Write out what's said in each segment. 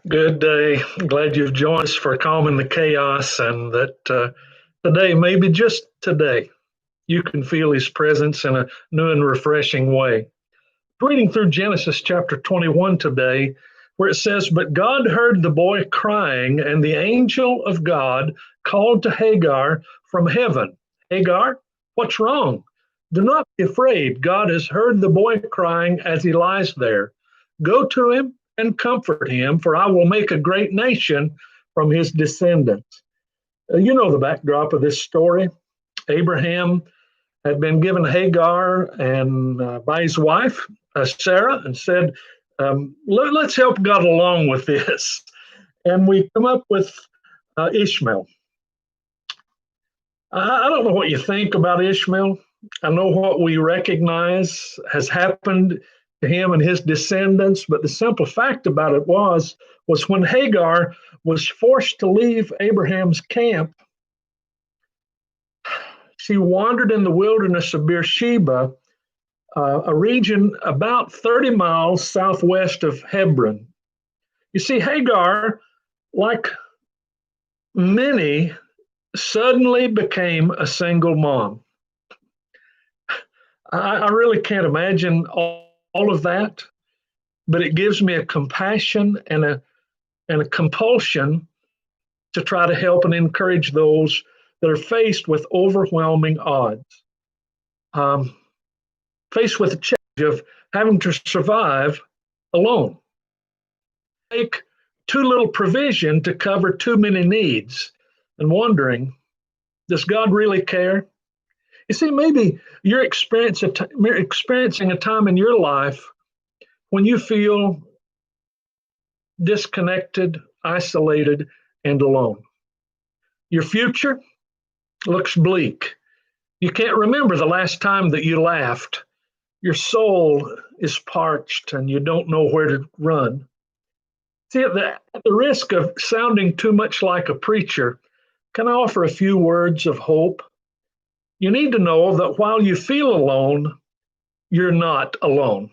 Good day. Glad you've joined us for Calming the Chaos, and that today, maybe just today, you can feel His presence in a new and refreshing way. Reading through Genesis chapter 21 today, where it says, "But God heard the boy crying, and the angel of God called to Hagar from heaven, 'Hagar, what's wrong? Do not be afraid. God has heard the boy crying as he lies there. Go to him and comfort him, for I will make a great nation from his descendants.'" You know the backdrop of this story. Abraham had been given Hagar and by his wife Sarah, and said, "Let's help God along with this." And we come up with Ishmael. I don't know what you think about Ishmael. I know what we recognize has happened to him and his descendants, but the simple fact about it was when Hagar was forced to leave Abraham's camp, she wandered in the wilderness of Beersheba, a region about 30 miles southwest of Hebron. You see, Hagar, like many, suddenly became a single mom. I really can't imagine all of that, but it gives me a compassion and a compulsion to try to help and encourage those that are faced with overwhelming odds, faced with the challenge of having to survive alone. Make too little provision to cover too many needs, and wondering, does God really care? You see, maybe you're experiencing a time in your life when you feel disconnected, isolated, and alone. Your future looks bleak. You can't remember the last time that you laughed. Your soul is parched and you don't know where to run. See, at the risk of sounding too much like a preacher, can I offer a few words of hope? You need to know that while you feel alone, you're not alone.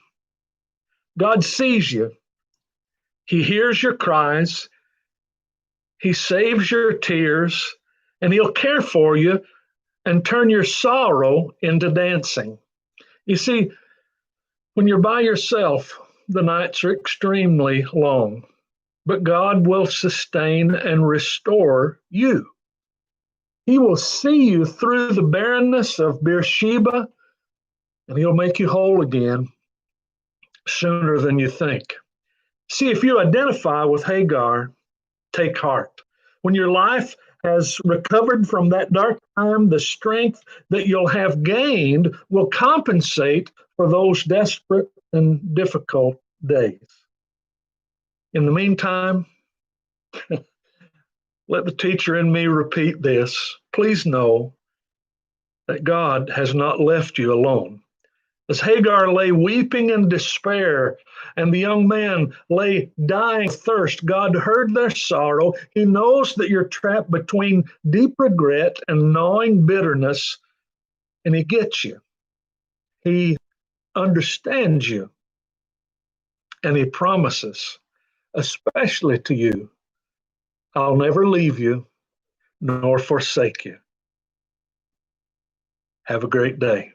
God sees you. He hears your cries. He saves your tears, and He'll care for you and turn your sorrow into dancing. You see, when you're by yourself, the nights are extremely long, but God will sustain and restore you. He will see you through the barrenness of Beersheba, and He'll make you whole again sooner than you think. See, if you identify with Hagar, take heart. When your life has recovered from that dark time, the strength that you'll have gained will compensate for those desperate and difficult days. In the meantime, let the teacher in me repeat this. Please know that God has not left you alone. As Hagar lay weeping in despair, and the young man lay dying of thirst, God heard their sorrow. He knows that you're trapped between deep regret and gnawing bitterness, and He gets you. He understands you, and He promises, especially to you, I'll never leave you nor forsake you. Have a great day.